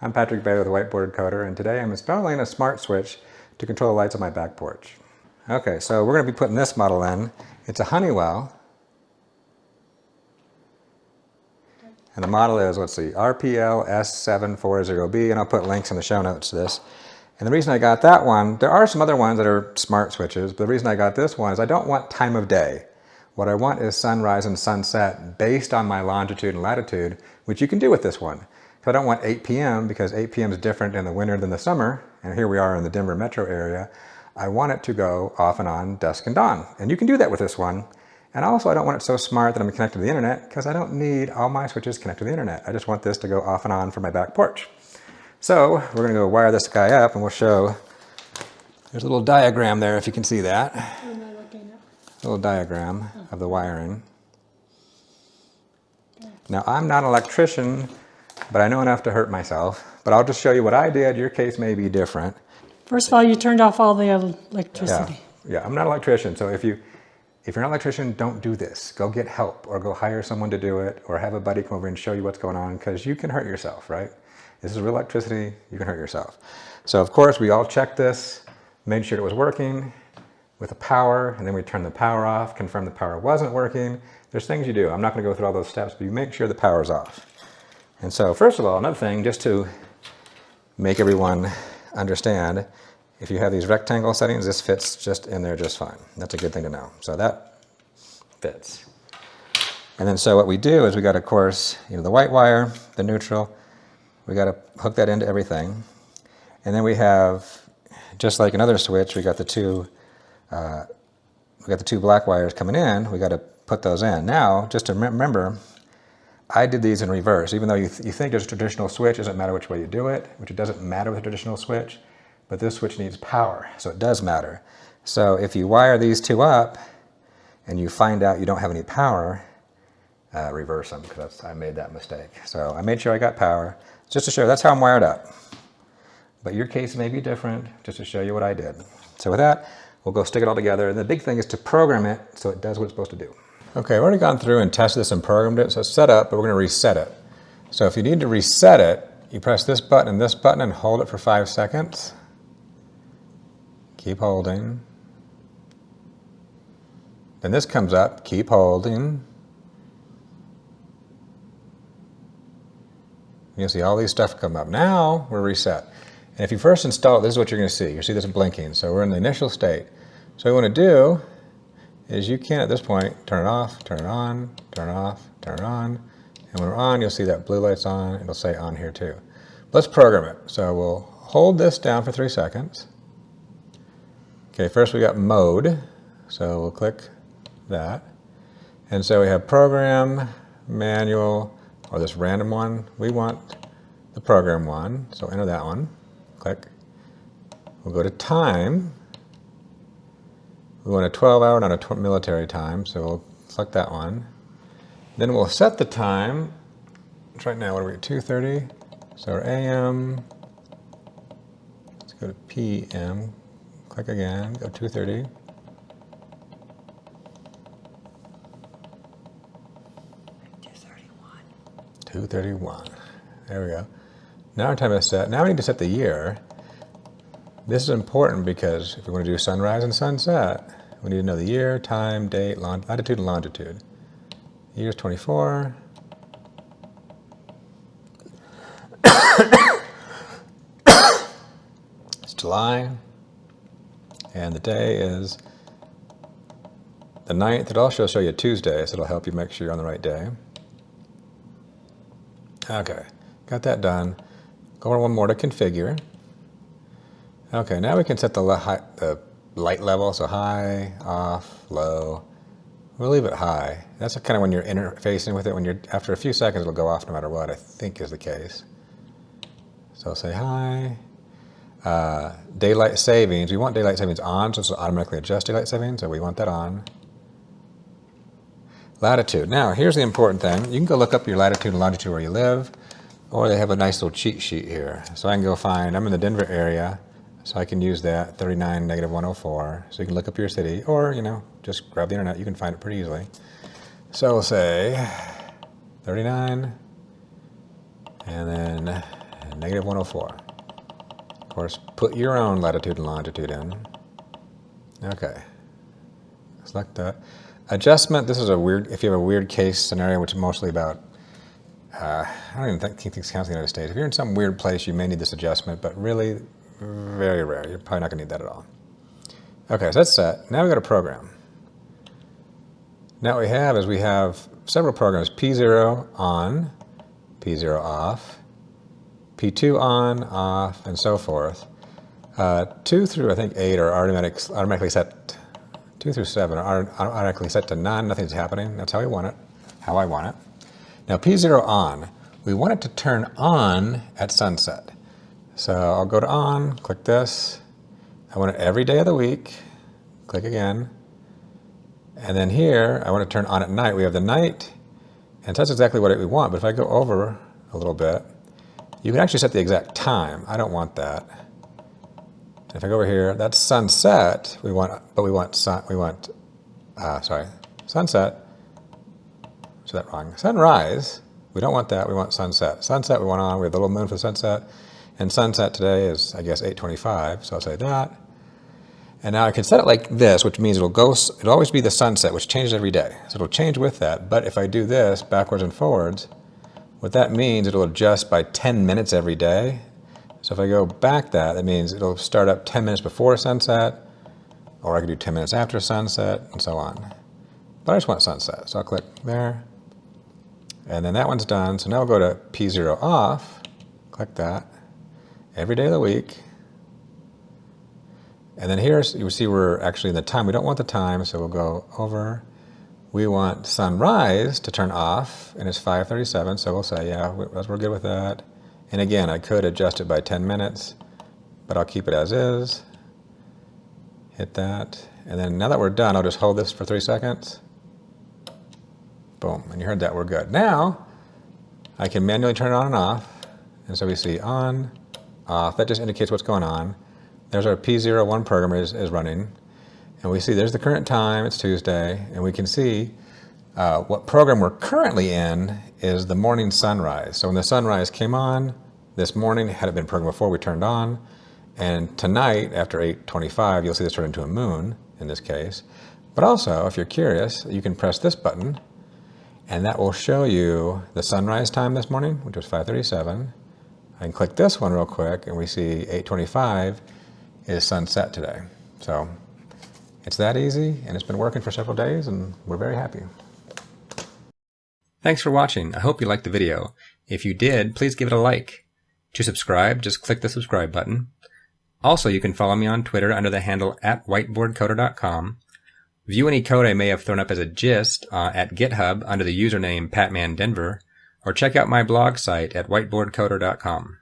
I'm Patrick Bay with Whiteboard Coder, and today I'm installing a smart switch to control the lights on my back porch. Okay, so we're going to be putting this model in. It's a Honeywell, and the model is, let's see, RPLS740B, and I'll put links in the show notes to this. And the reason I got that one, there are some other ones that are smart switches, but the reason I got this one is I don't want time of day. What I want is sunrise and sunset based on my longitude and latitude, which you can do with this one. So I don't want 8 p.m. because 8 p.m. is different in the winter than the summer, and here we are in the Denver metro area. I want it to go off and on dusk and dawn, and you can do that with this one. And also I don't want it so smart that I'm connected to the internet because I don't need all my switches connected to the internet. I just want this to go off and on for my back porch. So we're going to go wire this guy up and we'll show, there's a little diagram there if you can see that. What am I looking at? A little diagram of the wiring. Now I'm not an electrician, but I know enough to hurt myself. But I'll just show you what I did. Your case may be different. First of all, you turned off all the electricity. Yeah, I'm not an electrician. So if you're not an electrician, don't do this. Go get help or go hire someone to do it or have a buddy come over and show you what's going on because you can hurt yourself, right? This is real electricity, you can hurt yourself. So of course we all checked this, made sure it was working with the power, and then we turned the power off, confirmed the power wasn't working. There's things you do. I'm not going to go through all those steps, but you make sure the power's off. And so first of all, another thing, just to make everyone understand, if you have these rectangle settings, this fits just in there just fine. That's a good thing to know. So that fits. And then so what we do is we got, of course, the white wire, the neutral, we got to hook that into everything. And then we have, just like another switch, we got the two black wires coming in. We got to put those in. Now, just to remember, I did these in reverse. Even though you think there's a traditional switch, it doesn't matter which way you do it, which it doesn't matter with a traditional switch, but this switch needs power, so it does matter. So if you wire these two up and you find out you don't have any power, reverse them, because I made that mistake. So I made sure I got power, just to show that's how I'm wired up. But your case may be different, just to show you what I did. So with that, we'll go stick it all together. And the big thing is to program it so it does what it's supposed to do. Okay, I've already gone through and tested this and programmed it, so it's set up, but we're going to reset it. So if you need to reset it, you press this button and hold it for 5 seconds. Keep holding. Then this comes up, keep holding. You'll see all these stuff come up. Now we're reset. And if you first install it, this is what you're going to see. You'll see this blinking. So we're in the initial state. So what we want to do is you can, at this point, turn it off, turn it on, turn it off, turn it on. And when we're on, you'll see that blue light's on. It'll say on here too. Let's program it. So we'll hold this down for 3 seconds. Okay, first we got mode. So we'll click that. And so we have program, manual, or this random one. We want the program one. So enter that one. Click. We'll go to time. We want a 12-hour, not a military time, so we'll select that one. Then we'll set the time. Right now, what are we at, 2:30? So our AM. Let's go to PM. Click again, go 2:30. $2:31. There we go. Now our time is set. Now we need to set the year. This is important because if we want to do sunrise and sunset, we need to know the year, time, date, latitude, and longitude. The year is 24. It's July. And the day is the 9th. It'll also show you Tuesday, so it'll help you make sure you're on the right day. Okay, got that done. Go over one more to configure. Okay, now we can set the light level, so high, off, low. We'll leave it high. That's kind of when you're interfacing with it. After a few seconds, it'll go off no matter what, I think is the case. So I'll say high. Daylight savings, we want daylight savings on, so it'll automatically adjust daylight savings, so we want that on. Latitude. Now, here's the important thing. You can go look up your latitude and longitude where you live, or they have a nice little cheat sheet here. So I can go find, I'm in the Denver area, so I can use that, 39, -104. So you can look up your city, or, just grab the internet. You can find it pretty easily. So we'll say 39, and then negative 104. Of course, put your own latitude and longitude in. Okay. Select that. Adjustment, this is a weird, if you have a weird case scenario, which is mostly about, I don't even think things count in the United States. If you're in some weird place, you may need this adjustment, but really, very rare. You're probably not going to need that at all. Okay, so that's set. Now we got a program. Now what we have is we have several programs, P0 on, P0 off, P2 on, off, and so forth. 2 through, I think, 8 are automatically set. 2 through 7 are automatically set to none. Nothing's happening. That's how I want it. Now P0 on, we want it to turn on at sunset. So I'll go to on, click this. I want it every day of the week. Click again. And then here, I want to turn on at night. We have the night, and so that's exactly what we want. But if I go over a little bit, you can actually set the exact time. I don't want that. If I go over here, that's sunset. Sunset. Is that wrong? Sunrise. We don't want that. We want sunset. Sunset we want on. We have the little moon for the sunset. And sunset today is, I guess, 8:25. So I'll say that. And now I can set it like this, which means it'll always be the sunset, which changes every day. So it'll change with that. But if I do this backwards and forwards, what that means, it'll adjust by 10 minutes every day. So if I go back that means it'll start up 10 minutes before sunset, or I can do 10 minutes after sunset, and so on. But I just want sunset, so I'll click there. And then that one's done. So now we'll go to P0 off, click that, every day of the week. And then here you see we're actually in the time. We don't want the time, so we'll go over. We want sunrise to turn off, and it's 5:37, so we'll say, yeah, we're good with that. And again, I could adjust it by 10 minutes, but I'll keep it as is. Hit that. And then now that we're done, I'll just hold this for 3 seconds. Boom, and you heard that, we're good. Now, I can manually turn it on and off. And so we see on, off. That just indicates what's going on. There's our P01 program is running. And we see there's the current time, it's Tuesday, and we can see what program we're currently in is the morning sunrise. So when the sunrise came on this morning, had it been programmed before, we turned on. And tonight, after 8:25, you'll see this turn into a moon, in this case. But also, if you're curious, you can press this button, and that will show you the sunrise time this morning, which was 5:37. I can click this one real quick, and we see 8:25 is sunset today. So it's that easy, and it's been working for several days, and we're very happy. Thanks for watching. I hope you liked the video. If you did, please give it a like. To subscribe, just click the subscribe button. Also, you can follow me on Twitter under the handle @whiteboardcoder.com. View any code I may have thrown up as a gist at GitHub under the username PatmanDenver, or check out my blog site at whiteboardcoder.com.